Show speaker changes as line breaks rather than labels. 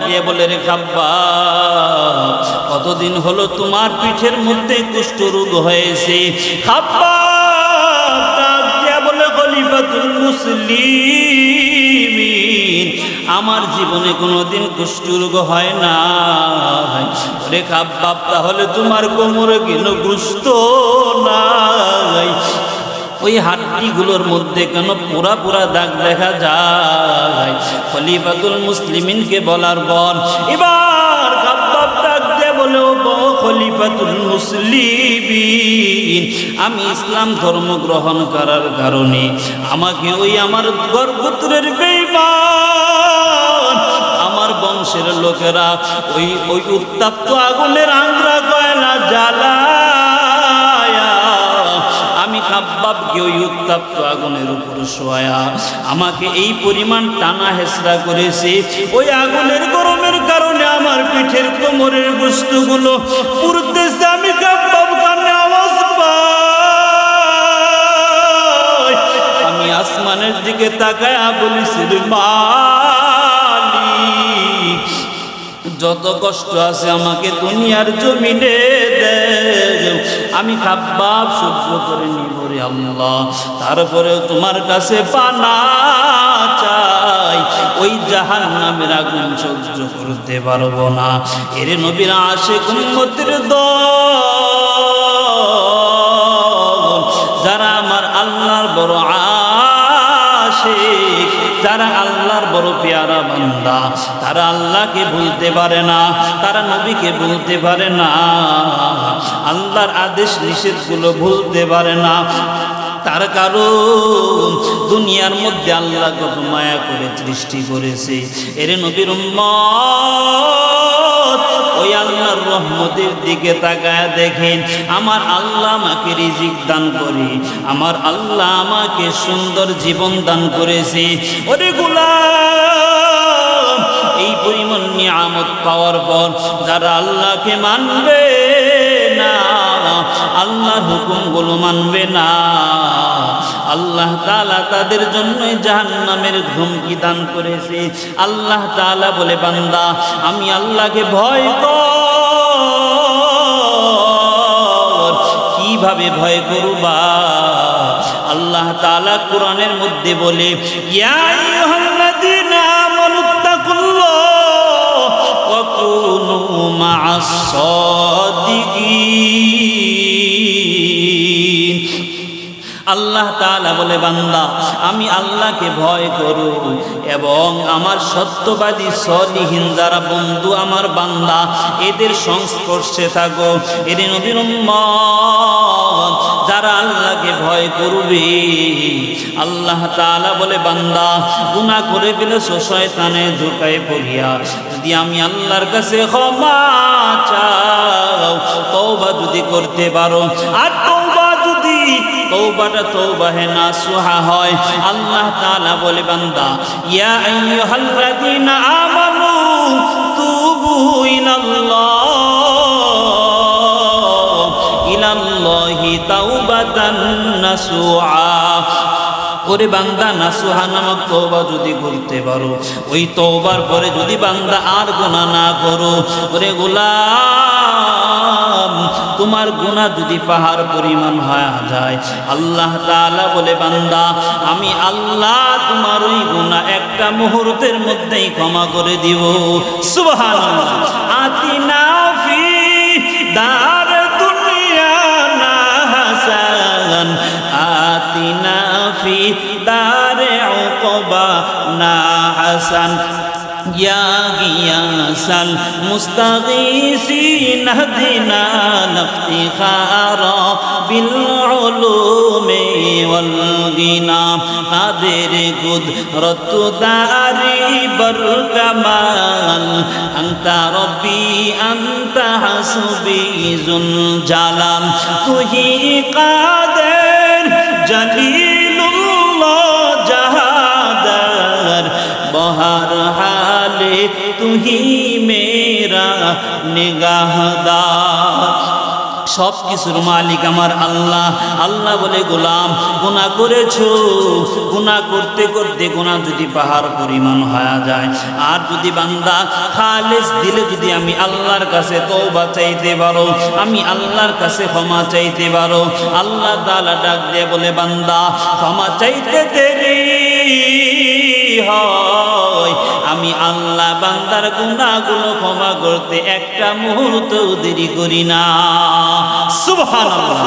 দিয়ে বলে, রে খাব্বাব, কতদিন হলো তোমার পিঠের মধ্যে কুষ্ঠরোগ হয়েছে? খাব্বাব ডাক দিয়ে বলে, খলিফাতুল মুসলিমিন, আমার জীবনে কোনোদিন কুষ্ঠরোগ হয় না। রে খাব্বাব, তাহলে তোমার কোমরে কেন গোশত নাই? ওই হাড্ডিগুলোর মধ্যে কেন পুরা পুরা দাগ দেখা যায়? খলিফাতুল মুসলিমিনকে বলার পর এবার খাব্বাব ডাক দিয়ে বলে, ও খলিফাতুল মুসলিমিন, আমি ইসলাম ধর্ম গ্রহণ করার কারণে আমাকে ওই আমার গর্ভপুত্রের বেঈমান আমার বংশের লোকেরা ওই উত্তপ্ত আগুনের আংরা কয়লা জ্বালায়া, আমি খাব্বাবকে ওই উত্তপ্ত আগুনের উপর শোয়া আমাকে এই পরিমাণ টানা হেসরা করেছে। ওই আগুনের গরমের কারণে আমার পিঠের কোমরের গোশতগুলো পুড়তেছে। আমি খাব্বাব কানে আওয়াজ পাই, আমি আসমানের দিকে তাকায়া বলিছি, মালিক, যত কষ্ট আছে আমাকে দুনিয়ার জমিনে দে, আমি খাব্বাব সহ্য করে নিব রে আল্লাহ। তারপরে তোমার কাছে পানা চাই, ওই জাহান্নামের আগুন সহ্য করতে পারবো না। এর নবীর আশিক উম্মতের দল, যারা আমার আল্লাহর বড় আশিক, যারা আল্লাহর বড় পেয়ারা বান্দা, তারা আল্লাহকে ভুলতে পারে না, তারা নবীকে ভুলতে পারে না, আল্লাহর আদেশ নিষেধগুলো ভুলতে পারে না। তার কারণ দুনিয়ার মধ্যে আল্লাহ কত মায়া করে সৃষ্টি করেছে। এর নবীর উম্মত, ওই আল্লাহর রহমতের দিকে তাকায় দেখেন, আমার আল্লাহ আমাকে রিজিক দান করে, আমার আল্লাহ আমাকে সুন্দর জীবন দান করেছে। ওরে গোলাম, এই পরিমাণ নিয়ামত পাওয়ার পর যারা আল্লাহকে মানবে না, আল্লাহর হুকুমগুলো মানবে না, আল্লাহ তাআলা তাদের জন্যই জাহান্নামের ধমকি দান করেছে। আল্লাহ তাআলা বলে, বান্দা, আমি আল্লাহকে ভয় কর। কিভাবে ভয় করবা? আল্লাহ তাআলা কোরআনের মধ্যে বলে, ইয়া আইয়ুহাল্লাযীনা আমানুত্তাকুল্লাহ ওয়া কুনু মা'আস সাদিকিন। আল্লাহ তাআলা বলে, বান্দা, আমি আল্লাহকে ভয় করো এবং আমার সত্যবাদী সলিহিন যারা বন্ধু আমার বান্দা, এদের সংস্পর্শে থাকো। এর নবীর উম্মত যারা আল্লাহকে ভয় করবে, আল্লাহ তাআলা বলে, বান্দা, গুনাহ করে ফেলেছো শয়তানের ধোঁকায় পড়িয়া, যদি আমি আল্লাহর কাছে ক্ষমা চাও, তওবা যদি করতে পারো, আর তওবাটা তওবাহে নাসুহা হয়, আল্লাহ তাআলা বলে, বান্দা, ইয়া আইয়ুহাল্লাযীনা আমানু তুবু ইলাল্লাহি তাওবাতান নাসুহা। ওরে বান্দা, নাসুহা নামক তওবা যদি করতে পারো, ওই তওবার পরে যদি বান্দা আর গুনাহ না করো, ওরে গোলাম, তোমার গুনাহ যদি পাহাড় পরিমাণ হয়ে যায়, আল্লাহ তাআলা বলে, বান্দা, আমি আল্লাহ তোমার ওই গুনাহ একটা মুহূর্তের মধ্যেই ক্ষমা করে দিব। সুবহানাল্লাহ। আতিনা ফি দার দুনিয়া না হাসান, আতিনা ফি দারে উকবা না হাসান, ইয়া গিয়াসাল মুস্তাগীসিন হদিনা লিফতিখারা বিল উলুমি ওয়াল গিনা, কাদের কুদরত দারি বরকামাল, আনতা রব্বি আনতা হাসবি যুল জালাল, তুহি কাদের জলিলুল্লাহ জাহাদার, বহর হালে তুহি মেরা নিগাহদার। সব কিছুর মালিক আমার আল্লাহ। আল্লাহ বলে গোলাম গুনাহ করেছো, গুনাহ করতে করতে গুনাহ যদি পাহাড় পরিমাণ হয়ে যায়, আর যদি বান্দা খালেস দিলে যদি আমি আল্লাহর কাছে তওবা চাইতে পারো, আমি আল্লাহর কাছে ক্ষমা চাইতে পারো, আল্লাহ তাআলা ডাক দিয়ে বলে বান্দা ক্ষমা চাইতে দেরি হয়, আমি আল্লাহ বান্দার গুনাহগুলো ক্ষমা করতে একটা মুহূর্ত দেরি করি না। সুবহানাল্লাহ।